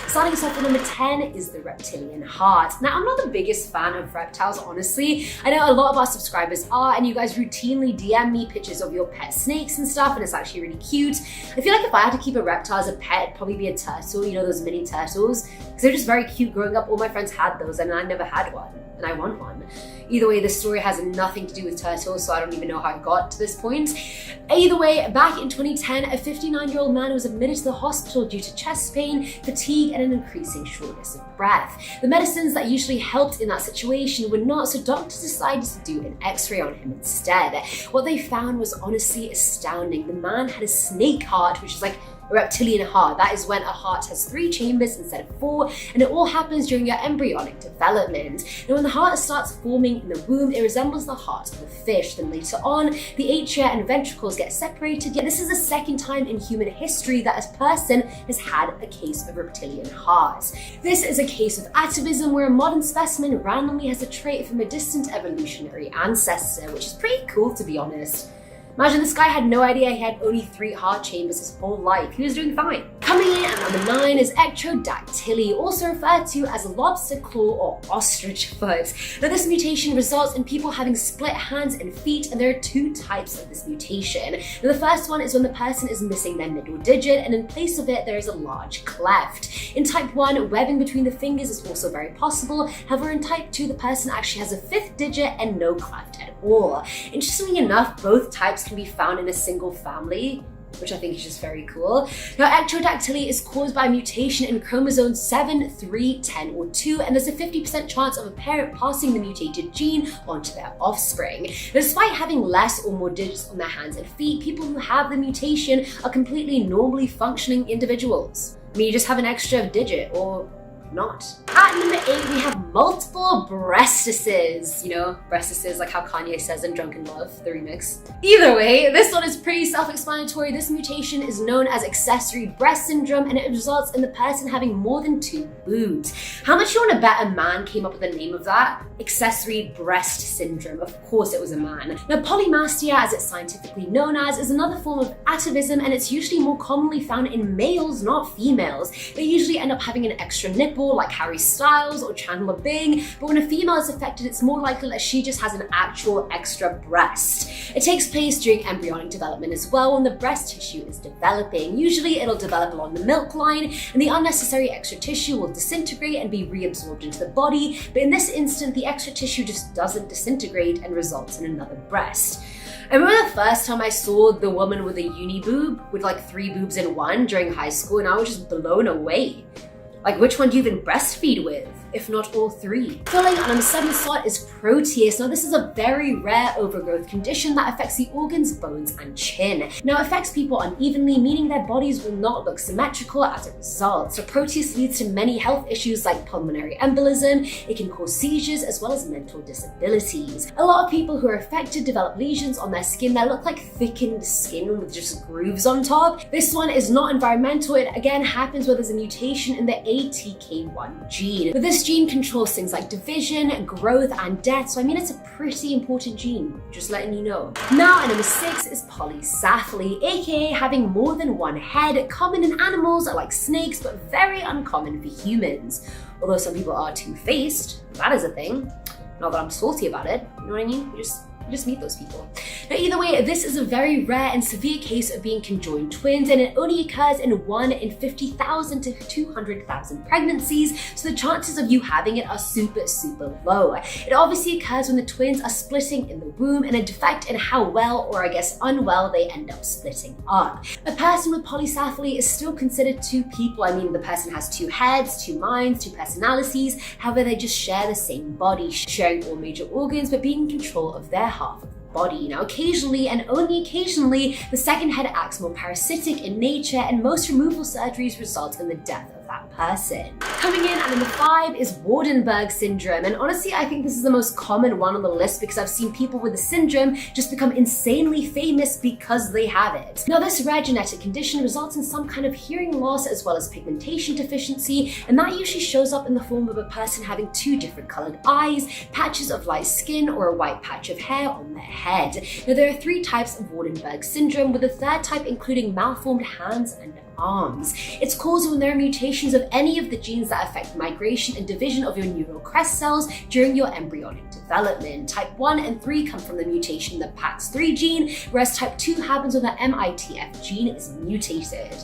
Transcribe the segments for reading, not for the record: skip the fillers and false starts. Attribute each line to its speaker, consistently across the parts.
Speaker 1: Starting us off at number 10 is the reptilian heart. Now, I'm not the biggest fan of reptiles, honestly. I know a lot of our subscribers are, and you guys routinely DM me pictures of your pet snakes and stuff, and it's actually really cute. I feel like if I had to keep a reptile as a pet, it'd probably be a turtle, you know, those mini turtles, because they're just very cute. Growing up, all my friends had those, and I never had one, and I want one. Either way, this story has nothing to do with turtles, so I don't even know how I got to this point. Either way, back in 2010, a 59-year-old man was admitted to the hospital due to chest pain, fatigue, and an increasing shortness of breath. The medicines that usually helped in that situation were not, so doctors decided to do an x-ray on him instead. What they found was honestly astounding. The man had a snake heart, which is like a reptilian heart. That is when a heart has 3 chambers instead of 4, and it all happens during your embryonic development. And when the heart starts forming in the womb, it resembles the heart of a fish. Then later on, the atria and ventricles get separated. Yet this is the second time in human history that a person has had a case of reptilian heart. This is a case of atavism, where a modern specimen randomly has a trait from a distant evolutionary ancestor, which is pretty cool, to be honest. Imagine this guy had no idea he had only 3 heart chambers his whole life. He was doing fine. Coming in at number 9 is ectrodactyly, also referred to as lobster claw or ostrich foot. Now, this mutation results in people having split hands and feet, and there are 2 types of this mutation. Now, the first one is when the person is missing their middle digit, and in place of it, there is a large cleft. In type 1, webbing between the fingers is also very possible. However, in type 2, the person actually has a 5th digit and no cleft at all. Interestingly enough, both types can be found in a single family, which I think is just very cool. Now, ectrodactyly is caused by a mutation in chromosomes 7, 3, 10, or 2, and there's a 50% chance of a parent passing the mutated gene onto their offspring. Now, despite having less or more digits on their hands and feet, people who have the mutation are completely normally functioning individuals. I mean, you just have an extra digit, or not. At number 8, we have multiple breastises. You know, breastises, like how Kanye says in Drunken Love, the remix. Either way, this one is pretty self-explanatory. This mutation is known as accessory breast syndrome, and it results in the person having more than 2 boobs. How much you want to bet a man came up with the name of that? Accessory breast syndrome. Of course it was a man. Now, polymastia, as it's scientifically known as, is another form of atavism, and it's usually more commonly found in males, not females. They usually end up having an extra nipple, like Harry Styles or Chandler Bing, but when a female is affected, it's more likely that she just has an actual extra breast. It takes place during embryonic development as well, when the breast tissue is developing. Usually it'll develop along the milk line, and the unnecessary extra tissue will disintegrate and be reabsorbed into the body, but in this instant, the extra tissue just doesn't disintegrate and results in another breast. I remember the first time I saw the woman with a uni boob, with like 3 boobs in one during high school, and I was just blown away. Like, which one do you even breastfeed with, if not all 3? Filling on number 7 slot is Proteus. Now, this is a very rare overgrowth condition that affects the organs, bones, and chin. Now, it affects people unevenly, meaning their bodies will not look symmetrical as a result. So Proteus leads to many health issues like pulmonary embolism. It can cause seizures as well as mental disabilities. A lot of people who are affected develop lesions on their skin that look like thickened skin with just grooves on top. This one is not environmental. It again happens where there's a mutation in the ATK1 gene. But this gene controls things like division, growth, and death, so I mean it's a pretty important gene, just letting you know. Now, at number 6 is polycephaly, aka having more than one head, common in animals like snakes, but very uncommon for humans. Although some people are two-faced, that is a thing. Not that I'm salty about it, you know what I mean? You just meet those people. Now, either way, this is a very rare and severe case of being conjoined twins, and it only occurs in 1 in 50,000 to 200,000 pregnancies, so the chances of you having it are super, super low. It obviously occurs when the twins are splitting in the womb, and a defect in how well, or I guess unwell, they end up splitting up. A person with polycephaly is still considered 2 people. I mean, the person has 2 heads, 2 minds, 2 personalities, however, they just share the same body, sharing all major organs, but being in control of their half of the body. Now, occasionally, and only occasionally, the second head acts more parasitic in nature, and most removal surgeries result in the death of that person. Coming in at number 5 is Waardenburg syndrome, and honestly, I think this is the most common one on the list because I've seen people with the syndrome just become insanely famous because they have it. Now, this rare genetic condition results in some kind of hearing loss as well as pigmentation deficiency, and that usually shows up in the form of a person having 2 different colored eyes, patches of light skin, or a white patch of hair on their head. Now, there are 3 types of Waardenburg syndrome, with the 3rd type including malformed hands and arms. It's caused when there are mutations of any of the genes that affect migration and division of your neural crest cells during your embryonic development. Type 1 and 3 come from the mutation in the PAX3 gene, whereas type 2 happens when the MITF gene is mutated.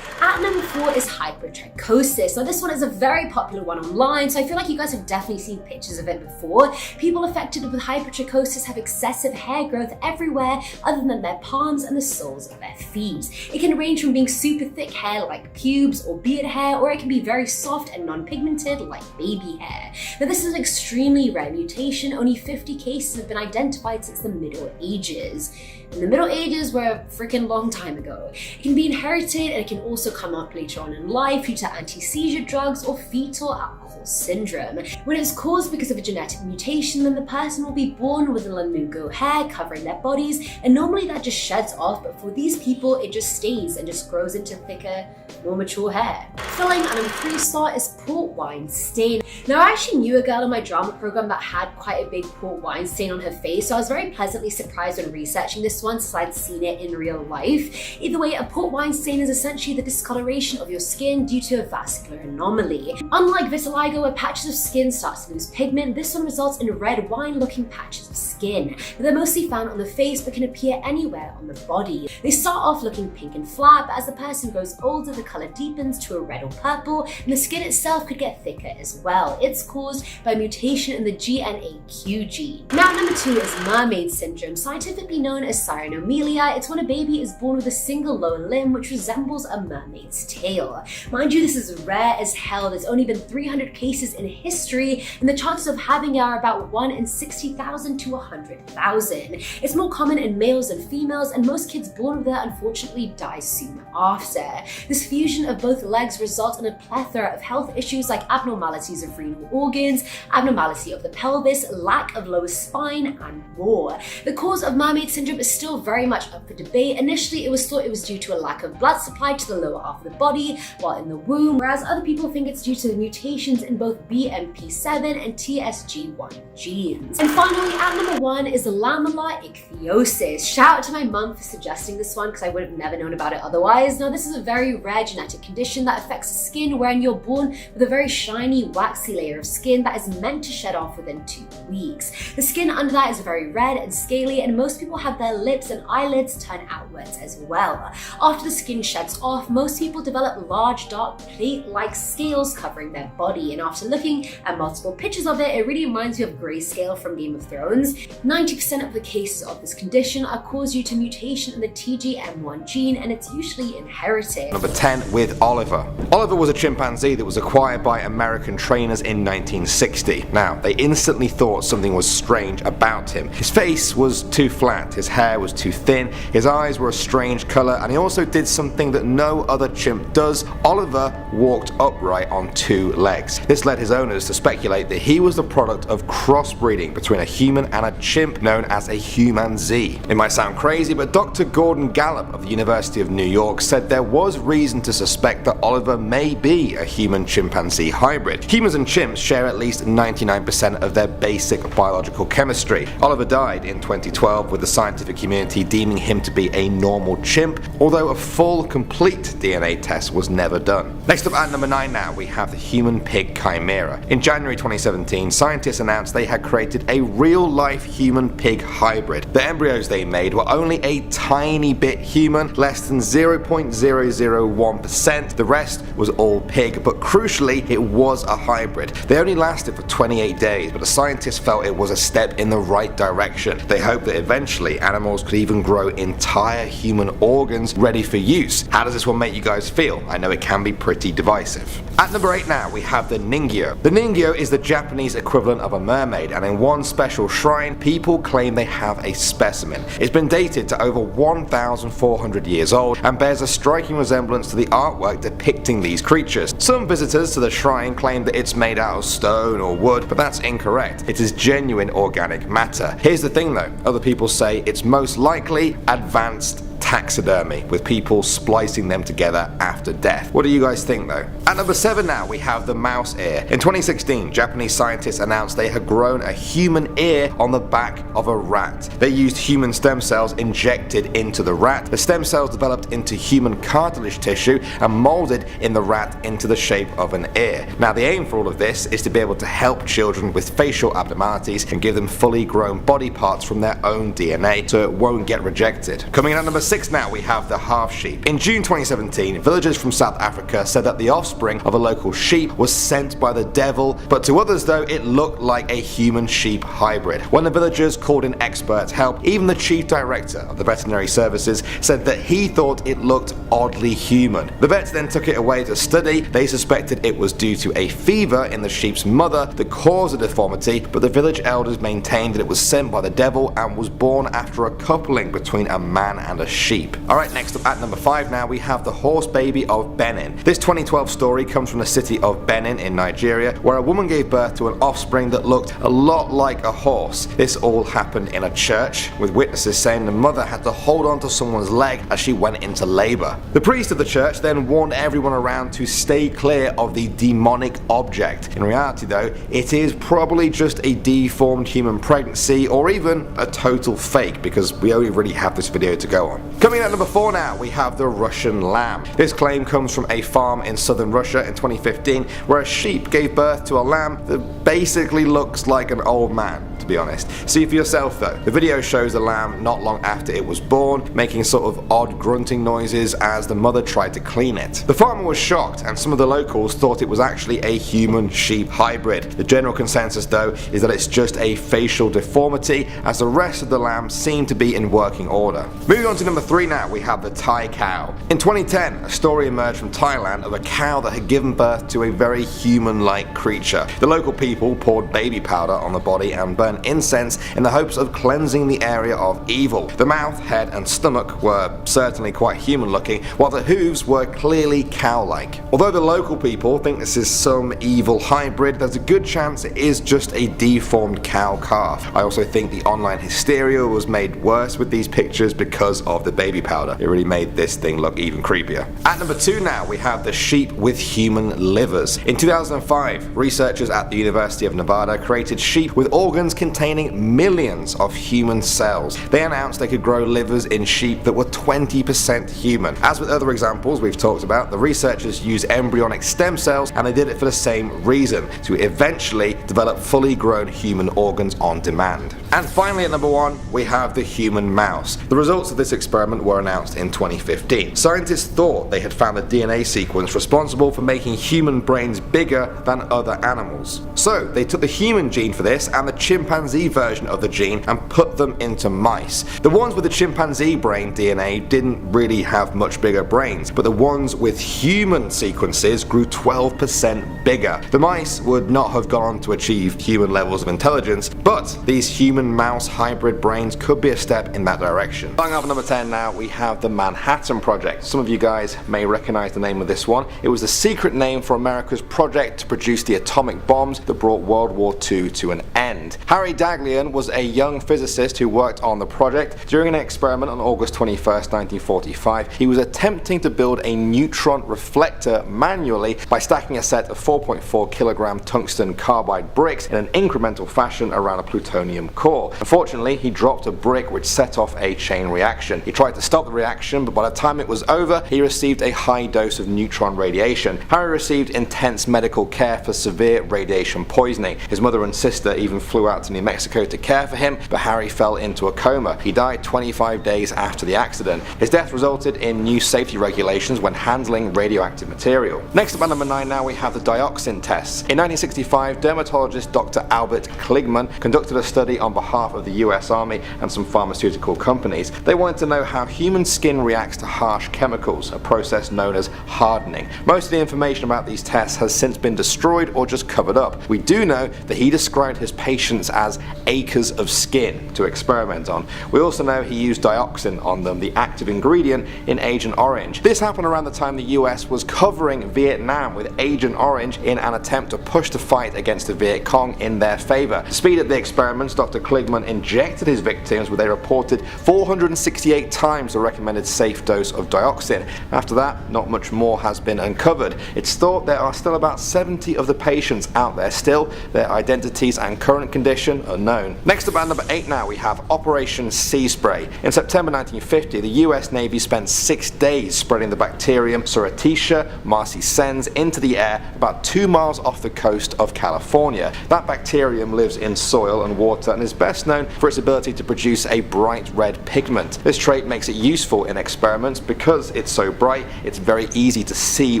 Speaker 1: At number 4 is hypertrichosis. Now this one is a very popular one online, so I feel like you guys have definitely seen pictures of it before. People affected with hypertrichosis have excessive hair growth everywhere other than their palms and the soles of their feet. It can range from being super thick hair like pubes or beard hair, or it can be very soft and non-pigmented like baby hair. Now this is an extremely rare mutation. Only 50 cases have been identified since the Middle Ages. And the Middle Ages were a freaking long time ago. It can be inherited, and it can also come up later on in life due to anti-seizure drugs or fetal alcohol syndrome. When it's caused because of a genetic mutation, then the person will be born with a lanugo hair covering their bodies, and normally that just sheds off, but for these people it just stays and just grows into thicker, more mature hair. Filling an increased slot is port wine stain. Now I actually knew a girl in my drama program that had quite a big port wine stain on her face, so I was very pleasantly surprised when researching this one since I'd seen it in real life. Either way, a port wine stain is essentially the discoloration of your skin due to a vascular anomaly. Unlike vitiligo, where patches of skin start to lose pigment, this one results in red wine-looking patches of skin. They're mostly found on the face but can appear anywhere on the body. They start off looking pink and flat, but as the person grows older, the color deepens to a red or purple, and the skin itself could get thicker as well. It's caused by a mutation in the GNAQ gene. Now number 2 is mermaid syndrome, scientifically known as cyanomelia. It's when a baby is born with a single lower limb which resembles a mermaid's tail. Mind you, this is rare as hell. There's only been 300 cases in history, and the chances of having it are about 1 in 60,000 to 100,000. It's more common in males than females, and most kids born with it unfortunately die soon after. This fusion of both legs results in a plethora of health issues like abnormalities of renal organs, abnormality of the pelvis, lack of lower spine, and more. The cause of mermaid syndrome is still very much up for debate. Initially, it was thought it was due to a lack of blood supply to the lower half of the body while in the womb, whereas other people think it's due to the mutations in both BMP7 and TSG1 genes. And finally, at number 1 is the lamellar ichthyosis. Shout out to my mum for suggesting this one because I would have never known about it otherwise. Now, this is a very rare genetic condition that affects the skin, wherein you're born with a very shiny, waxy layer of skin that is meant to shed off within 2 weeks. The skin under that is very red and scaly, and most people have their lips and eyelids turn outwards as well. After the skin sheds off, most people develop large, dark, plate-like scales covering their body, and after looking at multiple pictures of it, it really reminds me of Grayscale from Game of Thrones. 90% of the cases of this condition are caused due to mutation in the TGM1 gene, and it's usually inherited.
Speaker 2: Number 10 with Oliver. Oliver was a chimpanzee that was acquired by American trainers in 1960. Now, they instantly thought something was strange about him. His face was too flat, his hair was too thin, his eyes were a strange color, and he also did something that no other chimp does. Oliver walked upright on 2 legs. This led his owners to speculate that he was the product of crossbreeding between a human and a chimp known as a humanzee. It might sound crazy, but Dr. Gordon Gallup of the University of New York said there was reason to suspect that Oliver may be a human-chimpanzee hybrid. Humans and chimps share at least 99% of their basic biological chemistry. Oliver died in 2012, with the scientific community deeming him to be a normal chimp, although a full, complete DNA test was never done. Next up at number 9 now, we have the human-pig chimera. In January 2017, scientists announced they had created a real-life human-pig hybrid. The embryos they made were only a tiny bit human, less than 0.001%. The rest was all pig, but crucially, it was a hybrid. They only lasted for 28 days, but the scientists felt it was a step in the right direction. They hoped that eventually animals could even grow entire human organs ready for use. How does this one make you guys feel? I know it can be pretty divisive. At number 8 now, we have the ningyo. The ningyo is the Japanese equivalent of a mermaid, and in one special shrine, people claim they have a specimen. It's been dated to over 1,400 years old and bears a striking resemblance to the artwork depicting these creatures. Some visitors to the shrine claim that it's made out of stone or wood, but that's incorrect. It is genuine organic matter. Here's the thing though, other people say it's most likely advanced taxidermy, with people splicing them together after death. What do you guys think though? At number 7 now, we have the mouse ear. In 2016, Japanese scientists announced they had grown a human ear on the back of a rat. They used human stem cells injected into the rat. The stem cells developed into human cartilage tissue and molded in the rat into the shape of an ear. Now the aim for all of this is to be able to help children with facial abnormalities and give them fully grown body parts from their own DNA so it won't get rejected. Coming in at number 6 now, we have the half sheep. In June 2017, villagers from South Africa said that the offspring of a local sheep was sent by the devil, but to others though it looked like a human-sheep hybrid. When the villagers called in expert help, even the chief director of the veterinary services said that he thought it looked oddly human. The vets then took it away to study. They suspected it was due to a fever in the sheep's mother that caused the deformity, but the village elders maintained that it was sent by the devil and was born after a coupling between a man and a sheep. Alright, next up at number 5 now, we have the horse baby of Benin. This 2012 story comes from the city of Benin in Nigeria, where a woman gave birth to an offspring that looked a lot like a horse. This all happened in a church, with witnesses saying the mother had to hold on to someone's leg as she went into labor. The priest of the church then warned everyone around to stay clear of the demonic object. In reality though, it is probably just a deformed human pregnancy or even a total fake, because we only really have this video to go on. Coming in at number 4 now, we have the Russian lamb. This claim comes from a farm in southern Russia in 2015 where a sheep gave birth to a lamb that basically looks like an old man, to be honest. See for yourself though. The video shows the lamb not long after it was born, making sort of odd grunting noises as the mother tried to clean it. The farmer was shocked, and some of the locals thought it was actually a human-sheep hybrid. The general consensus though is that it's just a facial deformity, as the rest of the lamb seemed to be in working order. Moving on to number 3 now, we have the Thai cow. In 2010, a story emerged from Thailand of a cow that had given birth to a very human-like creature. The local people poured baby powder on the body and burned incense in the hopes of cleansing the area of evil. The mouth, head and stomach were certainly quite human-looking, while the hooves were clearly cow-like. Although the local people think this is some evil hybrid, there's a good chance it is just a deformed cow calf. I also think the online hysteria was made worse with these pictures because of the baby powder. It really made this thing look even creepier. At number 2 now, we have the sheep with human livers. In 2005, researchers at the University of Nevada created sheep with organs containing millions of human cells. They announced they could grow livers in sheep that were 20% human. As with other examples we've talked about, the researchers used embryonic stem cells, and they did it for the same reason, to eventually develop fully grown human organs on demand. And finally at number 1, we have the human mouse. The results of this experiment were announced in 2015. Scientists thought they had found the DNA sequence responsible for making human brains bigger than other animals. So they took the human gene for this and the chimpanzee version of the gene and put them into mice. The ones with the chimpanzee brain DNA didn't really have much bigger brains, but the ones with human sequences grew 12% bigger. The mice would not have gone on to achieve human levels of intelligence, but these human-mouse hybrid brains could be a step in that direction. Starting off at number 10 now, we have the Manhattan Project. Some of you guys may recognize the name of this one. It was the secret name for America's project to produce the atomic bombs that brought World War II to an end. Harry Daghlian was a young physicist who worked on the project. During an experiment on August 21st, 1945, he was attempting to build a neutron reflector manually by stacking a set of 4.4 kilogram tungsten carbide bricks in an incremental fashion around a plutonium core. Unfortunately, he dropped a brick which set off a chain reaction. He tried to stop the reaction, but by the time it was over, he received a high dose of neutron radiation. Harry received intense medical care for severe radiation poisoning. His mother and sister even flew out to New Mexico to care for him, but Harry fell into a coma. He died 25 days after the accident. His death resulted in new safety regulations when handling radioactive material. Next up at number 9 now, we have the dioxin tests. In 1965, dermatologist Dr. Albert Kligman conducted a study on behalf of the US Army and some pharmaceutical companies. They wanted to know how human skin reacts to harsh chemicals, a process known as hardening. Most of the information about these tests has since been destroyed or just covered up. We do know that he described his patients as acres of skin to experiment on. We also know he used dioxin on them, the active ingredient in Agent Orange. This happened around the time the US was covering Vietnam with Agent Orange in an attempt to push the fight against the Viet Cong in their favor. To speed up the experiments, Dr. Kligman injected his victims with a reported 468 times the recommended safe dose of dioxin. After that, not much more has been uncovered. It's thought there are still about 70 of the patients out there still. Their identities and current condition unknown. Next up at number 8 now we have Operation Sea Spray. In September 1950, the US Navy spent 6 days spreading the bacterium Surretetia marcescens into the air about 2 miles off the coast of California. That bacterium lives in soil and water and is best known for its ability to produce a bright red pigment. This trait makes it useful in experiments because it's so bright, it's very easy to see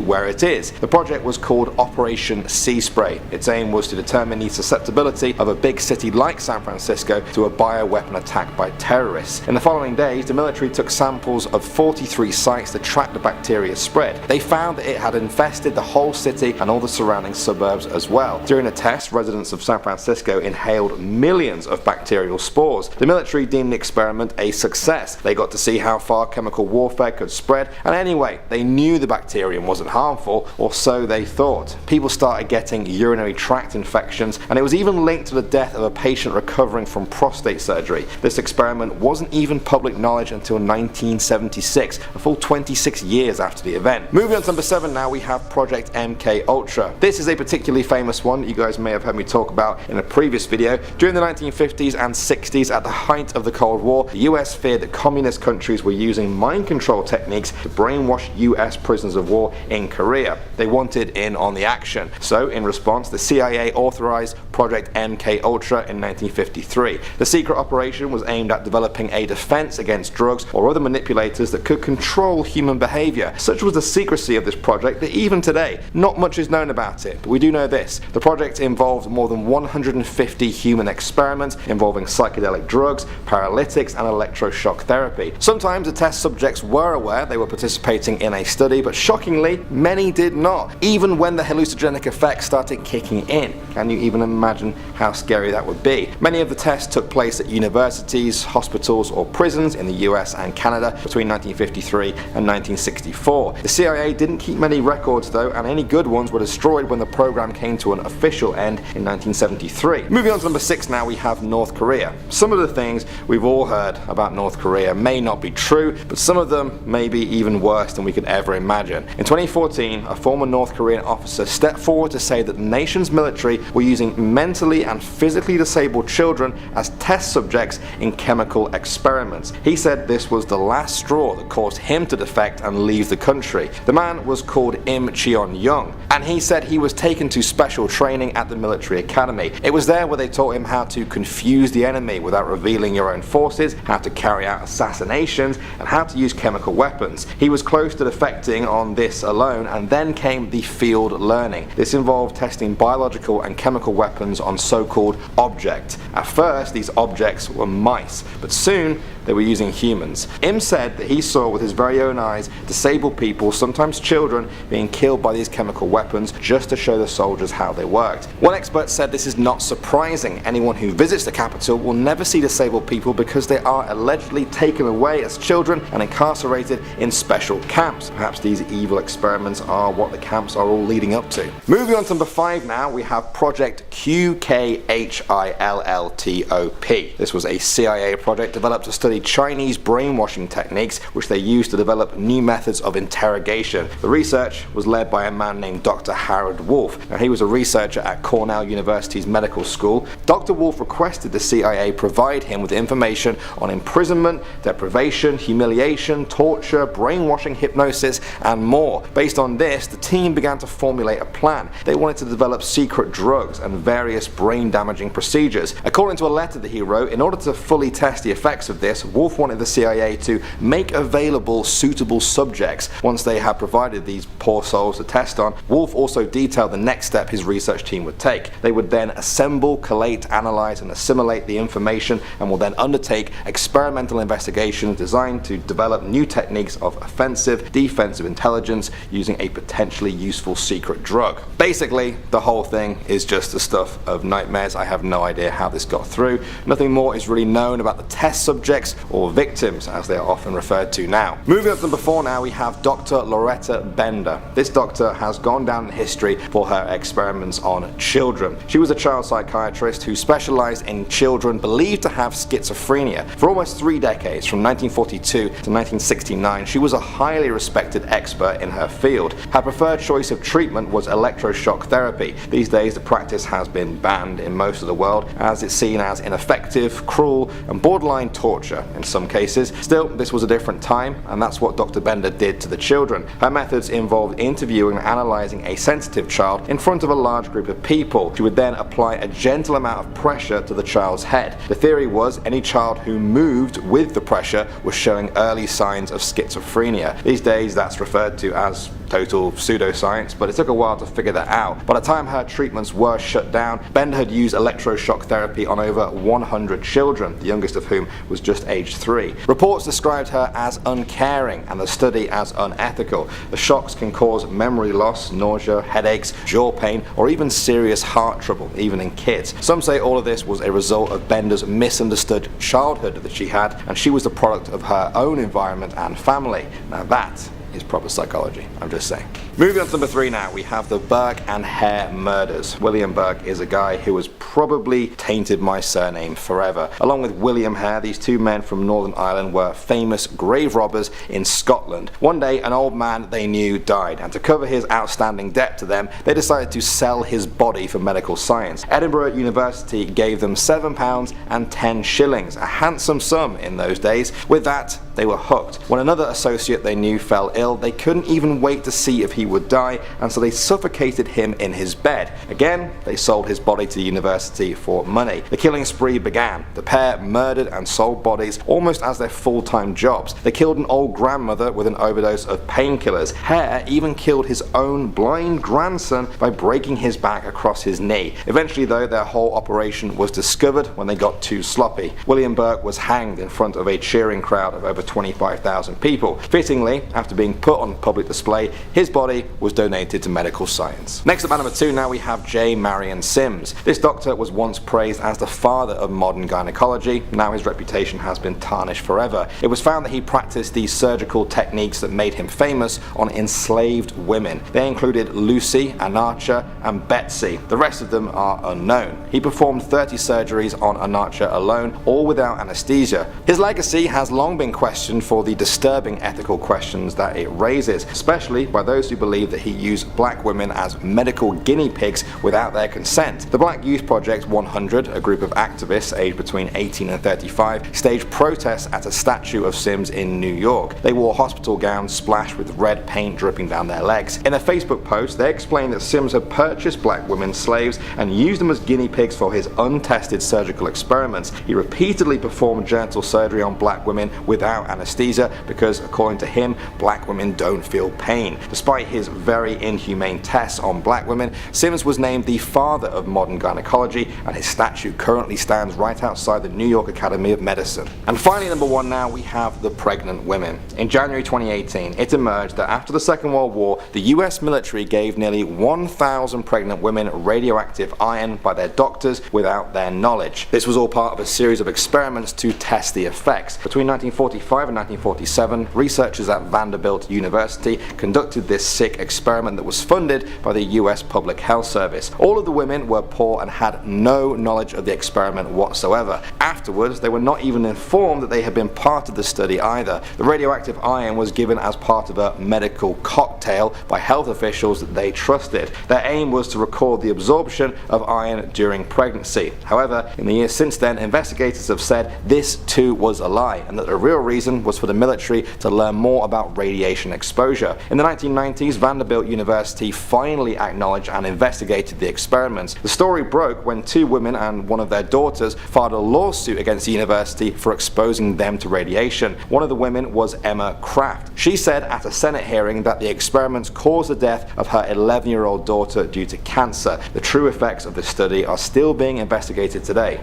Speaker 2: where it is. The project was called Operation Sea Spray. Its aim was to determine the susceptibility of a big city like San Francisco to a bioweapon attack by terrorists. In the following days, the military took samples of 43 sites to track the bacteria's spread. They found that it had infested the whole city and all the surrounding suburbs as well. During a test, residents of San Francisco inhaled millions of bacterial spores. The military deemed the experiment a success. They got to see how far chemical warfare could spread, and anyway, they knew the bacterium wasn't harmful, or so they thought. People started getting urinary tract infections, and it was even linked to the death of a patient recovering from prostate surgery. This experiment wasn't even public knowledge until 1976, a full 26 years after the event. Moving on to number 7 now, we have Project MK Ultra. This is a particularly famous one that you guys may have heard me talk about in a previous video. During the 1950s and 60s, at the height of the Cold War, the US feared that communist countries were using mind control techniques to brainwash US prisoners of war in Korea. They wanted in on the action. So in response, the CIA authorized Project MK Ultra in 1953. The secret operation was aimed at developing a defense against drugs or other manipulators that could control human behavior. Such was the secrecy of this project that even today, not much is known about it. But we do know this: the project involved more than 150 human experiments involving psychedelic drugs, paralytics, and electroshock therapy. Sometimes the test subjects were aware they were participating in a study, but shockingly, many did not, even when the hallucinogenic effects started kicking in. Can you even imagine how scary that would be? Many of the tests took place at universities, hospitals, or prisons in the US and Canada between 1953 and 1964. The CIA didn't keep many records though, and any good ones were destroyed when the program came to an official end in 1973. Moving on to number 6 now, we have North Korea. Some of the things we've all heard about North Korea may not be true, but some of them may be even worse than we could ever imagine. In 2014, a former North Korean officer stepped forward to say that the nation's military were using mentally and physically disabled children as test subjects in chemical experiments. He said this was the last straw that caused him to defect and leave the country. The man was called Im Cheon-young, and he said he was taken to special training at the military academy. It was there where they taught him how to confuse the enemy without revealing your own forces, how to carry out assassinations, and how to use chemical weapons. He was close to defecting on this alone, and then came the field learning. This involved testing biological and chemical weapons on so-called objects. At first, these objects were mice, but soon they were using humans. Im said that he saw with his very own eyes disabled people, sometimes children, being killed by these chemical weapons just to show the soldiers how they worked. One expert said this is not surprising. Anyone who visits the capital will never see disabled people because they are allegedly taken away as children and incarcerated in special camps. Perhaps these evil experiments are what the camps are all leading up to. Moving on to number 5 now, we have Project QKHILLTOP. This was a CIA project developed to study Chinese brainwashing techniques, which they used to develop new methods of interrogation. The research was led by a man named Dr. Howard Wolf. Now, he was a researcher at Cornell University's medical school. Dr. Wolf requested the CIA provide him with information on imprisonment, deprivation, humiliation, torture, brainwashing, hypnosis, and more. Based on this, the team began to formulate a plan. They wanted to develop secret drugs and various brain-damaging procedures. According to a letter that he wrote, in order to fully test the effects of this, Wolf wanted the CIA to make available suitable subjects. Once they had provided these poor souls to test on, Wolf also detailed the next step his research team would take. They would then assemble, collate, analyze, and assimilate the information, and will then undertake experimental investigations designed to develop new techniques of offensive, defensive intelligence using a potentially useful secret drug. Basically, the whole thing is just the stuff of nightmares. I have have no idea how this got through. Nothing more is really known about the test subjects, or victims as they are often referred to now. Moving up to number 4 now, we have Dr. Loretta Bender. This doctor has gone down in history for her experiments on children. She was a child psychiatrist who specialized in children believed to have schizophrenia. For almost 3 decades, from 1942 to 1969, she was a highly respected expert in her field. Her preferred choice of treatment was electroshock therapy. These days the practice has been banned in most of the world as it's seen as ineffective, cruel and borderline torture in some cases. Still, this was a different time, and that's what Dr. Bender did to the children. Her methods involved interviewing and analyzing a sensitive child in front of a large group of people. She would then apply a gentle amount of pressure to the child's head. The theory was any child who moved with the pressure was showing early signs of schizophrenia. These days that's referred to as total pseudoscience, but it took a while to figure that out. By the time her treatments were shut down, Bender had used electroshock therapy on over 100 children, the youngest of whom was just age 3. Reports described her as uncaring and the study as unethical. The shocks can cause memory loss, nausea, headaches, jaw pain, or even serious heart trouble, even in kids. Some say all of this was a result of Bender's misunderstood childhood that she had, and she was the product of her own environment and family. Now that is proper psychology, I'm just saying. Moving on to number 3 now, we have the Burke and Hare murders. William Burke is a guy who has probably tainted my surname forever. Along with William Hare, these two men from Northern Ireland were famous grave robbers in Scotland. One day, an old man they knew died, and to cover his outstanding debt to them, they decided to sell his body for medical science. Edinburgh University gave them £7 and 10 shillings, a handsome sum in those days. With that, they were hooked. When another associate they knew fell ill, they couldn't even wait to see if he would die, and so they suffocated him in his bed. Again, they sold his body to the university for money. The killing spree began. The pair murdered and sold bodies almost as their full-time jobs. They killed an old grandmother with an overdose of painkillers. Hare even killed his own blind grandson by breaking his back across his knee. Eventually though, their whole operation was discovered when they got too sloppy. William Burke was hanged in front of a cheering crowd of over 25,000 people. Fittingly, after being put on public display, his body was donated to medical science. Next up at number 2 now, we have J. Marion Sims. This doctor was once praised as the father of modern gynecology. Now his reputation has been tarnished forever. It was found that he practiced these surgical techniques that made him famous on enslaved women. They included Lucy, Anarcha and Betsy. The rest of them are unknown. He performed 30 surgeries on Anarcha alone, all without anesthesia. His legacy has long been questioned for the disturbing ethical questions that it raises, especially by those who believe that he used black women as medical guinea pigs without their consent. The Black Youth Project 100, a group of activists aged between 18 and 35, staged protests at a statue of Sims in New York. They wore hospital gowns splashed with red paint dripping down their legs. In a Facebook post, they explained that Sims had purchased black women slaves and used them as guinea pigs for his untested surgical experiments. He repeatedly performed genital surgery on black women without anesthesia because, according to him, black women don't feel pain. Despite his very inhumane tests on black women, Sims was named the father of modern gynecology, and his statue currently stands right outside the New York Academy of Medicine. And finally, number 1 now, we have the pregnant women. In January 2018, it emerged that after the Second World War, the US military gave nearly 1,000 pregnant women radioactive iron by their doctors without their knowledge. This was all part of a series of experiments to test the effects. Between 1945 and 1947, researchers at Vanderbilt University conducted this sick experiment that was funded by the US Public Health Service. All of the women were poor and had no knowledge of the experiment whatsoever. Afterwards, they were not even informed that they had been part of the study either. The radioactive iron was given as part of a medical cocktail by health officials that they trusted. Their aim was to record the absorption of iron during pregnancy. However, in the years since then, investigators have said this too was a lie, and that the real reason was for the military to learn more about radiation exposure. In the 1990s, Vanderbilt University finally acknowledged and investigated the experiments. The story broke when 2 women and one of their daughters filed a lawsuit against the university for exposing them to radiation. One of the women was Emma Kraft. She said at a Senate hearing that the experiments caused the death of her 11-year-old daughter due to cancer. The true effects of the study are still being investigated today.